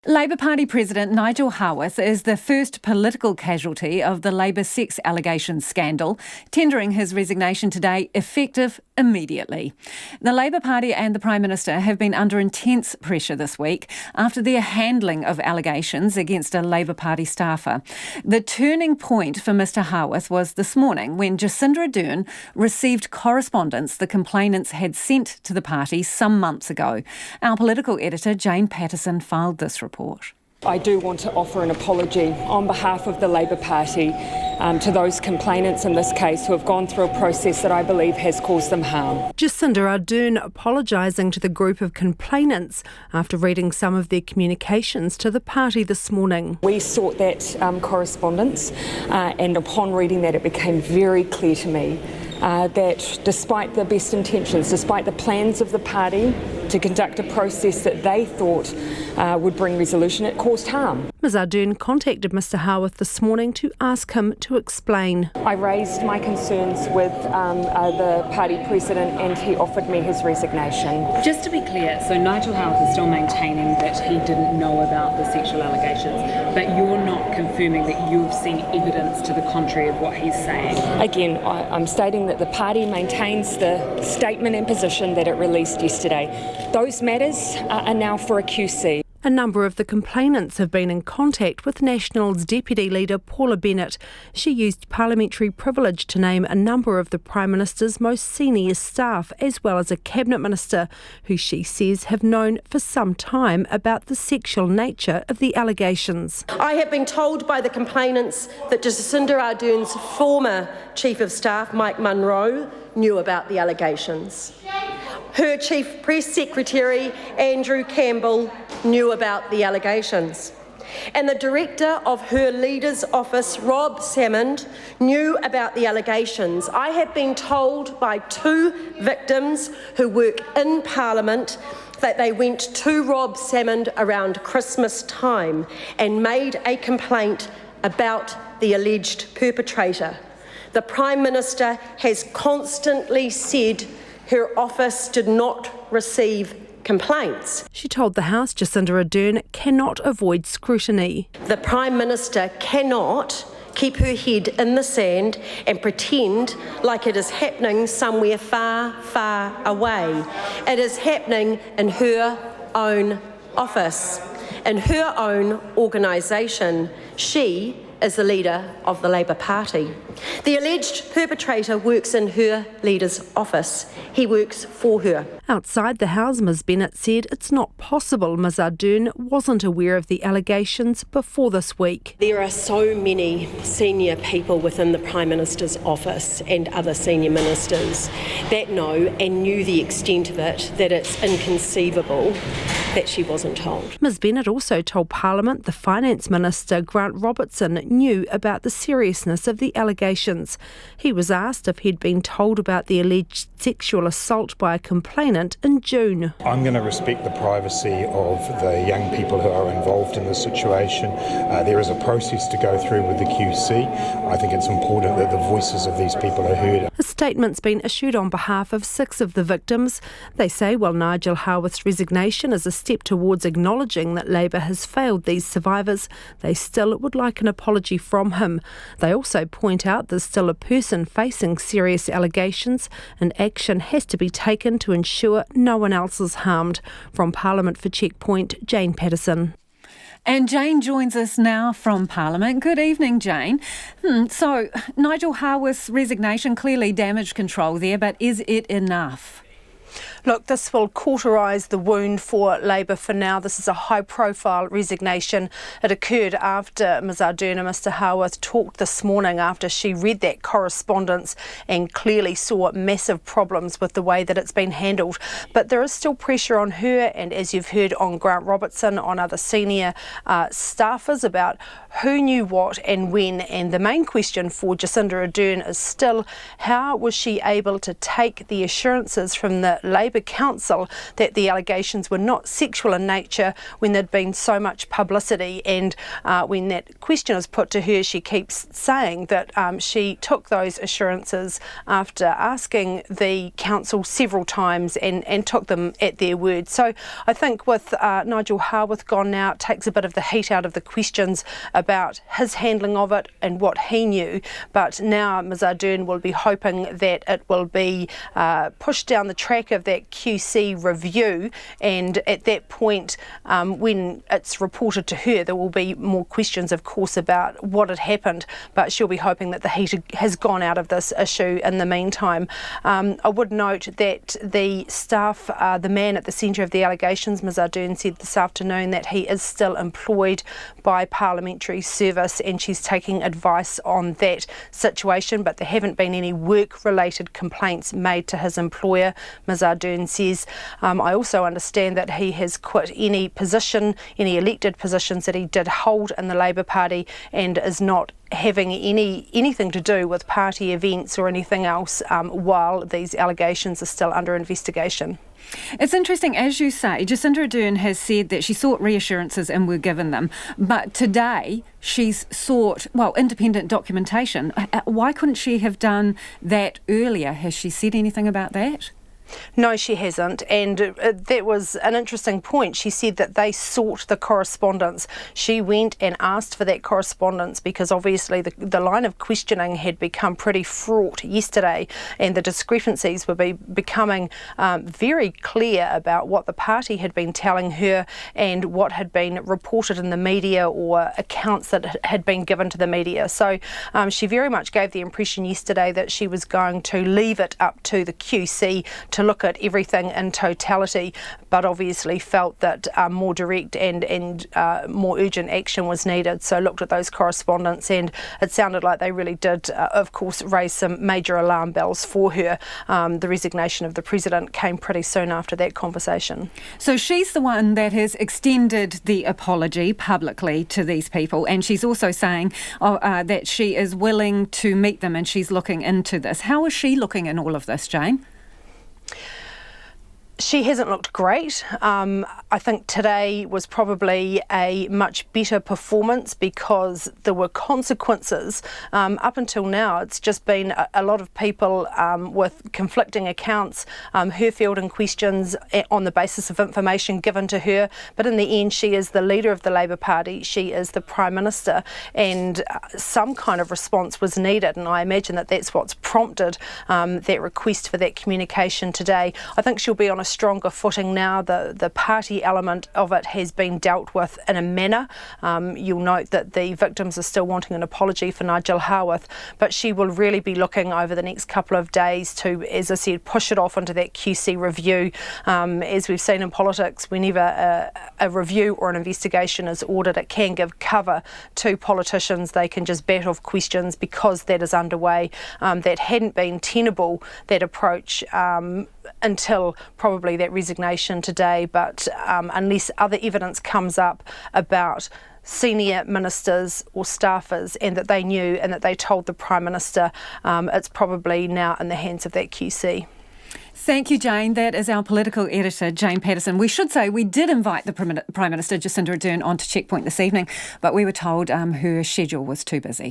Labor Party President Nigel Haworth is the first political casualty of the Labor sex allegations scandal, tendering his resignation today, effective immediately. The Labor Party and the Prime Minister have been under intense pressure this week after their handling of allegations against a Labor Party staffer. The turning point for Mr Haworth was this morning when Jacinda Ardern received correspondence the complainants had sent to the party some months ago. Our political editor, Patterson, filed this report. I do want to offer an apology on behalf of the Labor Party to those complainants in this case who have gone through a process that I believe has caused them harm. Jacinda Ardern apologising to the group of complainants after reading some of their communications to the party this morning. We sought that correspondence and upon reading that it became very clear to me that despite the best intentions, despite the plans of the party to conduct a process that they thought would bring resolution, it caused harm. Ms Ardern contacted Mr Haworth this morning to ask him to explain. I raised my concerns with the party president and he offered me his resignation. Just to be clear, so Nigel Haworth is still maintaining that he didn't know about the sexual allegations, but you're not confirming that you've seen evidence to the contrary of what he's saying? Again, I'm stating that the party maintains the statement and position that it released yesterday. Those matters are now for a QC. A number of the complainants have been in contact with Nationals Deputy Leader Paula Bennett. She used parliamentary privilege to name a number of the Prime Minister's most senior staff, as well as a Cabinet Minister, who she says have known for some time about the sexual nature of the allegations. I have been told by the complainants that Jacinda Ardern's former Chief of Staff, Mike Munro, knew about the allegations. Her Chief Press Secretary, Andrew Campbell, knew about the allegations. And the Director of her Leader's Office, Rob Salmond, knew about the allegations. I have been told by two victims who work in Parliament that they went to Rob Salmond around Christmas time and made a complaint about the alleged perpetrator. The Prime Minister has constantly said her office did not receive complaints. She told the House Jacinda Ardern cannot avoid scrutiny. The Prime Minister cannot keep her head in the sand and pretend like it is happening somewhere far, far away. It is happening in her own office, in her own organisation. She is the leader of the Labor Party. The alleged perpetrator works in her leader's office. He works for her. Outside the House, Ms Bennett said it's not possible Ms Ardern wasn't aware of the allegations before this week. There are so many senior people within the Prime Minister's office and other senior ministers that know and knew the extent of it, that it's inconceivable that she wasn't told. Ms Bennett also told Parliament the Finance Minister, Grant Robertson, knew about the seriousness of the allegations. He was asked if he'd been told about the alleged sexual assault by a complainant in June. I'm going to respect the privacy of the young people who are involved in this situation. There is a process to go through with the QC. I think it's important that the voices of these people are heard. A statement's been issued on behalf of 6 of the victims. They say while Nigel Haworth's resignation is a step towards acknowledging that Labor has failed these survivors, they still would like an apology from him. They also point out there's still a person facing serious allegations and action has to be taken to ensure no one else is harmed. From Parliament for Checkpoint, Jane Patterson. And Jane joins us now from Parliament. Good evening, Jane. So, Nigel Haworth's resignation clearly damaged control there, but is it enough? Look, this will cauterise the wound for Labor for now. This is a high-profile resignation. It occurred after Ms Ardern and Mr Haworth talked this morning after she read that correspondence and clearly saw massive problems with the way that it's been handled. But there is still pressure on her and, as you've heard, on Grant Robertson, on other senior staffers about who knew what and when. And the main question for Jacinda Ardern is still how was she able to take the assurances from the Labor Labour Council that the allegations were not sexual in nature when there'd been so much publicity. And when that question is put to her, she keeps saying that she took those assurances after asking the council several times and took them at their word. So I think with Nigel Haworth gone now, it takes a bit of the heat out of the questions about his handling of it and what he knew. But now Ms Ardern will be hoping that it will be pushed down the track of that QC review, and at that point, when it's reported to her, there will be more questions, of course, about what had happened, but she'll be hoping that the heat has gone out of this issue in the meantime. I would note that the staff, the man at the centre of the allegations, Ms Ardern, said this afternoon that he is still employed by Parliamentary Service, and she's taking advice on that situation, but there haven't been any work-related complaints made to his employer, Ms Ardern says. I also understand that he has quit any position, any elected positions that he did hold in the Labour Party, and is not having anything to do with party events or anything else while these allegations are still under investigation. It's interesting, as you say, Jacinda Ardern has said that she sought reassurances and were given them, but today she's sought, independent documentation. Why couldn't she have done that earlier? Has she said anything about that? No, she hasn't, and that was an interesting point. She said that they sought the correspondence. She went and asked for that correspondence because obviously the line of questioning had become pretty fraught yesterday, and the discrepancies were becoming very clear about what the party had been telling her and what had been reported in the media or accounts that had been given to the media. So she very much gave the impression yesterday that she was going to leave it up to the QC to look at everything in totality, but obviously felt that more direct and more urgent action was needed. So looked at those correspondence, and it sounded like they really did, of course, raise some major alarm bells for her. The resignation of the President came pretty soon after that conversation. So she's the one that has extended the apology publicly to these people, and she's also saying that she is willing to meet them and she's looking into this. How is she looking in all of this, Jane? She hasn't looked great. I think today was probably a much better performance because there were consequences. Up until now, it's just been a lot of people with conflicting accounts, her fielding questions on the basis of information given to her. But in the end, she is the leader of the Labour Party. She is the Prime Minister, and some kind of response was needed. And I imagine that that's what's prompted that request for that communication today. I think she'll be on a stronger footing now. The party element of it has been dealt with in a manner. You'll note that the victims are still wanting an apology for Nigel Haworth, but she will really be looking over the next couple of days to, as I said, push it off into that QC review. As we've seen in politics, whenever a review or an investigation is ordered, it can give cover to politicians. They can just bat off questions because that is underway. That hadn't been tenable, that approach, until probably that resignation today, but unless other evidence comes up about senior ministers or staffers and that they knew and that they told the Prime Minister, it's probably now in the hands of that QC. Thank you, Jane. That is our political editor, Jane Patterson. We should say we did invite the Prime Minister, Jacinda Ardern, onto Checkpoint this evening, but we were told her schedule was too busy.